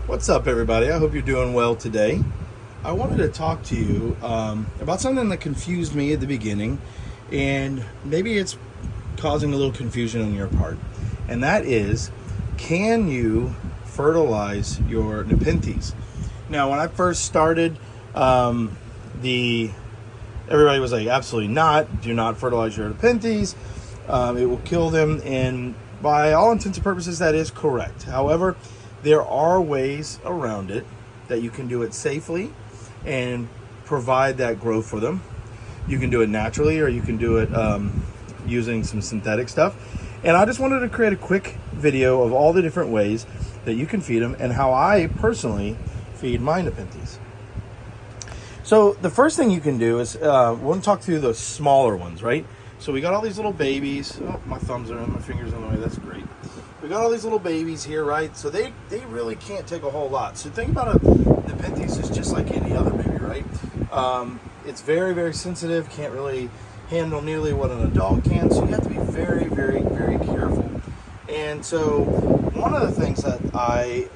What's up, everybody? I hope you're doing well today. I wanted to talk to you about something that confused me at the beginning, and maybe it's causing a little confusion on your part. And that is, can you fertilize your Nepenthes? Now, when I first started, everybody was like, absolutely not. Do not fertilize your Nepenthes. It will kill them. And by all intents and purposes, that is correct. However, there are ways around it that you can do it safely and provide that growth for them. You can do it naturally, or you can do it using some synthetic stuff. And I just wanted to create a quick video of all the different ways that you can feed them and how I personally feed my Nepenthes. So the first thing you can do is, we're going to talk through the smaller ones, right? So we got all these little babies. Oh, my thumbs are in, my fingers on the way. That's great. We got all these little babies here, right? So they really can't take a whole lot. So think about a Nepenthes is just like any other baby, right? It's very, very sensitive. Can't really handle nearly what an adult can. So you have to be very, very, very careful. And so one of the things that I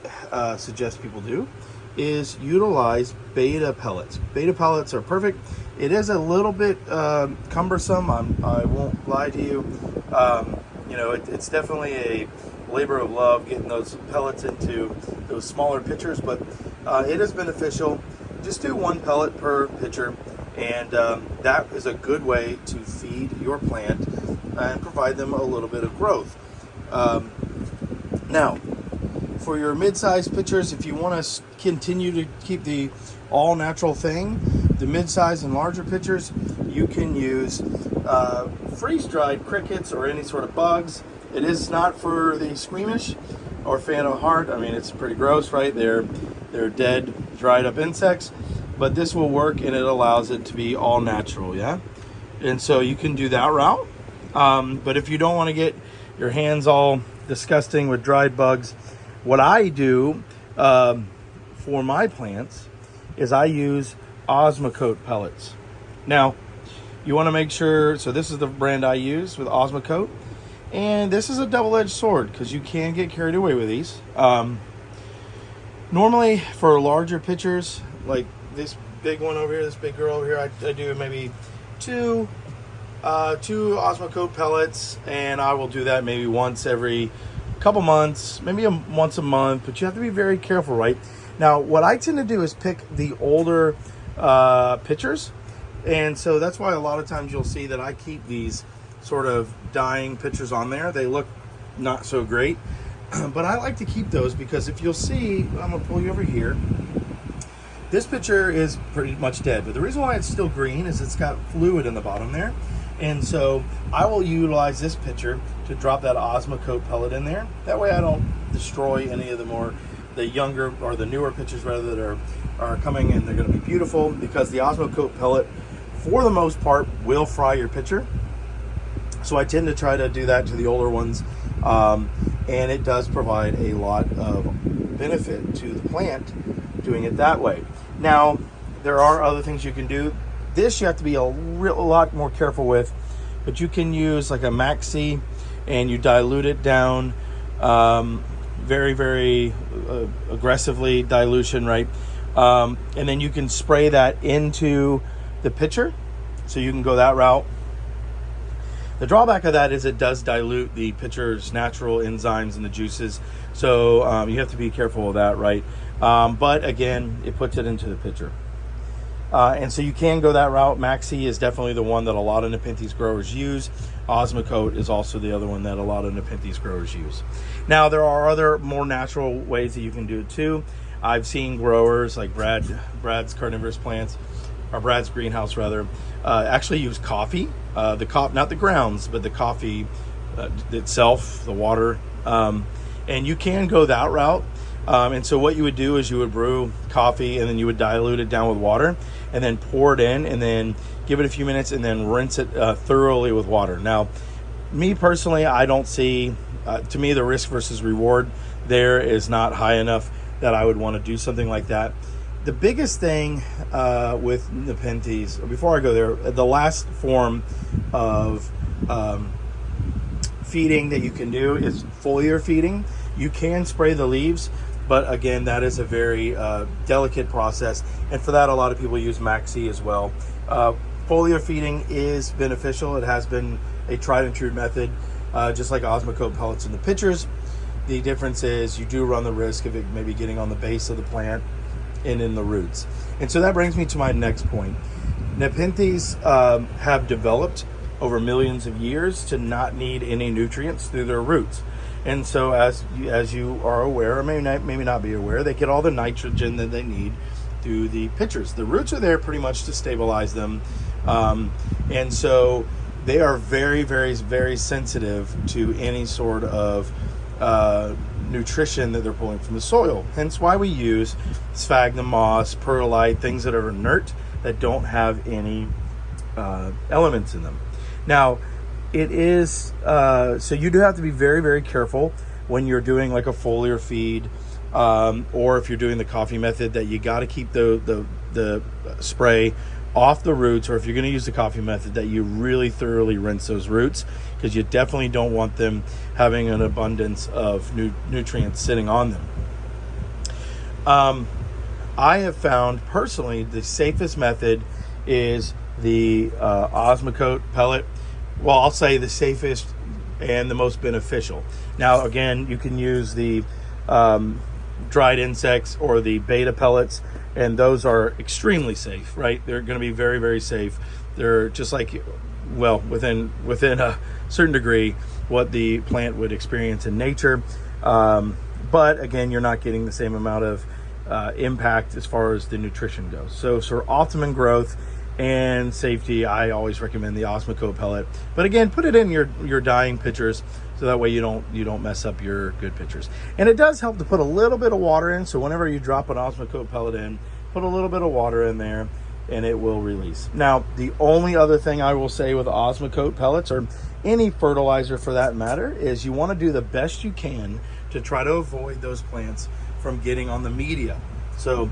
suggest people do is utilize beta pellets. Beta pellets are perfect. It is a little bit cumbersome. I won't lie to you. It's definitely a labor of love getting those pellets into those smaller pitchers, but it is beneficial. Just do one pellet per pitcher, and that is a good way to feed your plant and provide them a little bit of growth. Now, for your mid-sized pitchers, if you want to continue to keep the all-natural thing, the mid-sized and larger pitchers, you can use freeze-dried crickets or any sort of bugs. It is not for the squeamish or fan of heart. I mean, it's pretty gross, right? They're dead, dried up insects, but this will work, and it allows it to be all natural, yeah? And so you can do that route. But if you don't want to get your hands all disgusting with dried bugs, what I do for my plants is I use Osmocote pellets. Now, you want to make sure, so this is the brand I use with Osmocote, and this is a double-edged sword because you can get carried away with these. Normally, for larger pitchers, like this big one over here, this big girl over here, I do maybe two Osmocote pellets, and I will do that maybe once every couple months, maybe once a month, but you have to be very careful, right? Now, what I tend to do is pick the older pitchers, and so that's why a lot of times you'll see that I keep these sort of dying pitchers on there. They look not so great, but I like to keep those because if you'll see, I'm gonna pull you over here. This pitcher is pretty much dead, but the reason why it's still green is it's got fluid in the bottom there. And so I will utilize this pitcher to drop that Osmocote pellet in there. That way I don't destroy any of the younger or the newer pitchers rather that are coming in. They're going to be beautiful because the Osmocote pellet, for the most part, will fry your pitcher. So I tend to try to do that to the older ones, and it does provide a lot of benefit to the plant doing it that way. Now, there are other things you can do. This you have to be a lot more careful with, but you can use like a Maxi and you dilute it down very, very aggressively, dilution, right? And then you can spray that into the pitcher, so you can go that route. The drawback of that is it does dilute the pitcher's natural enzymes and the juices, so you have to be careful of that, right? But again, it puts it into the pitcher. And so you can go that route. Maxi is definitely the one that a lot of Nepenthes growers use. Osmocote is also the other one that a lot of Nepenthes growers use. Now, there are other more natural ways that you can do it too. I've seen growers like Brad's Carnivorous plants, or Brad's greenhouse rather, actually use coffee. Not the grounds, but the coffee itself, the water. And you can go that route. And so what you would do is you would brew coffee and then you would dilute it down with water and then pour it in and then give it a few minutes and then rinse it thoroughly with water. Now, me personally, I don't see, to me, the risk versus reward there is not high enough that I would want to do something like that. The biggest thing with Nepenthes, before I go there, the last form of feeding that you can do is foliar feeding. You can spray the leaves, But again, that is a very delicate process, and for that, a lot of people use Maxi as well. Foliar feeding is beneficial. It has been a tried and true method, just like Osmocote pellets in the pitchers. The difference is you do run the risk of it maybe getting on the base of the plant and in the roots. And so that brings me to my next point. Nepenthes have developed over millions of years to not need any nutrients through their roots. And so as you are aware, or maybe not be aware, they get all the nitrogen that they need through the pitchers. The roots are there pretty much to stabilize them. And so they are very, very, very sensitive to any sort of nutrition that they're pulling from the soil. Hence why we use sphagnum moss, perlite, things that are inert, that don't have any elements in them. Now, it is, so you do have to be very, very careful when you're doing like a foliar feed, or if you're doing the coffee method, that you got to keep the spray off the roots, or if you're going to use the coffee method, that you really thoroughly rinse those roots, because you definitely don't want them having an abundance of nutrients sitting on them. I have found personally the safest method is the Osmocote pellet. Well, I'll say the safest and the most beneficial. Now, again, you can use the dried insects or the beta pellets, and those are extremely safe, right? They're going to be very, very safe. They're just like, well, within a certain degree, what the plant would experience in nature. But again, you're not getting the same amount of impact as far as the nutrition goes. So for optimum growth and safety, I always recommend the Osmocote pellet. But again, put it in your dying pitchers, so that way you don't mess up your good pitchers. And it does help to put a little bit of water in. So whenever you drop an Osmocote pellet in, put a little bit of water in there, and it will release. Now, the only other thing I will say with Osmocote pellets, or any fertilizer for that matter, is you want to do the best you can to try to avoid those plants from getting on the media. So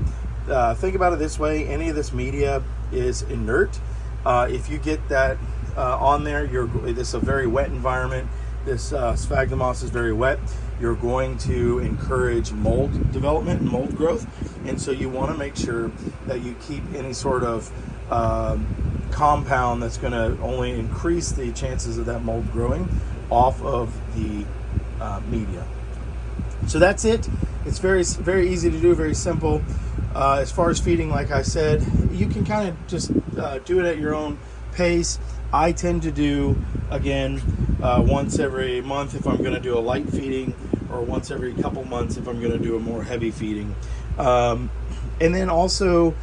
think about it this way: any of this media is inert. If you get that on there, this is a very wet environment. This sphagnum moss is very wet. You're going to encourage mold development and mold growth, and so you want to make sure that you keep any sort of compound that's going to only increase the chances of that mold growing off of the media. So that's it. It's very, very easy to do, very simple. As far as feeding, like I said, you can kind of just do it at your own pace. I tend to do, again, once every month if I'm going to do a light feeding, or once every couple months if I'm going to do a more heavy feeding. And then also,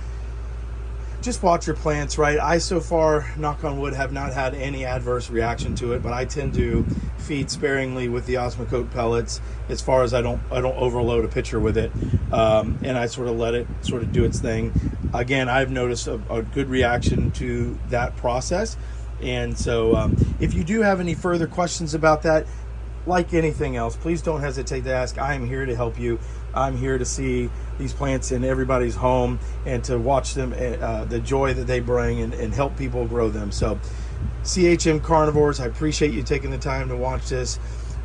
just watch your plants, right? I, so far, knock on wood, have not had any adverse reaction to it, but I tend to feed sparingly with the Osmocote pellets, as far as I don't overload a pitcher with it, and I sort of let it sort of do its thing. Again, I've noticed a good reaction to that process, and so if you do have any further questions about that, like anything else, please don't hesitate to ask. I am here to help you. I'm here to see these plants in everybody's home and to watch them, the joy that they bring, and help people grow them. So CHM Carnivores, I appreciate you taking the time to watch this.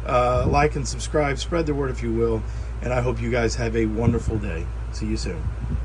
Like and subscribe, spread the word if you will, and I hope you guys have a wonderful day. See you soon.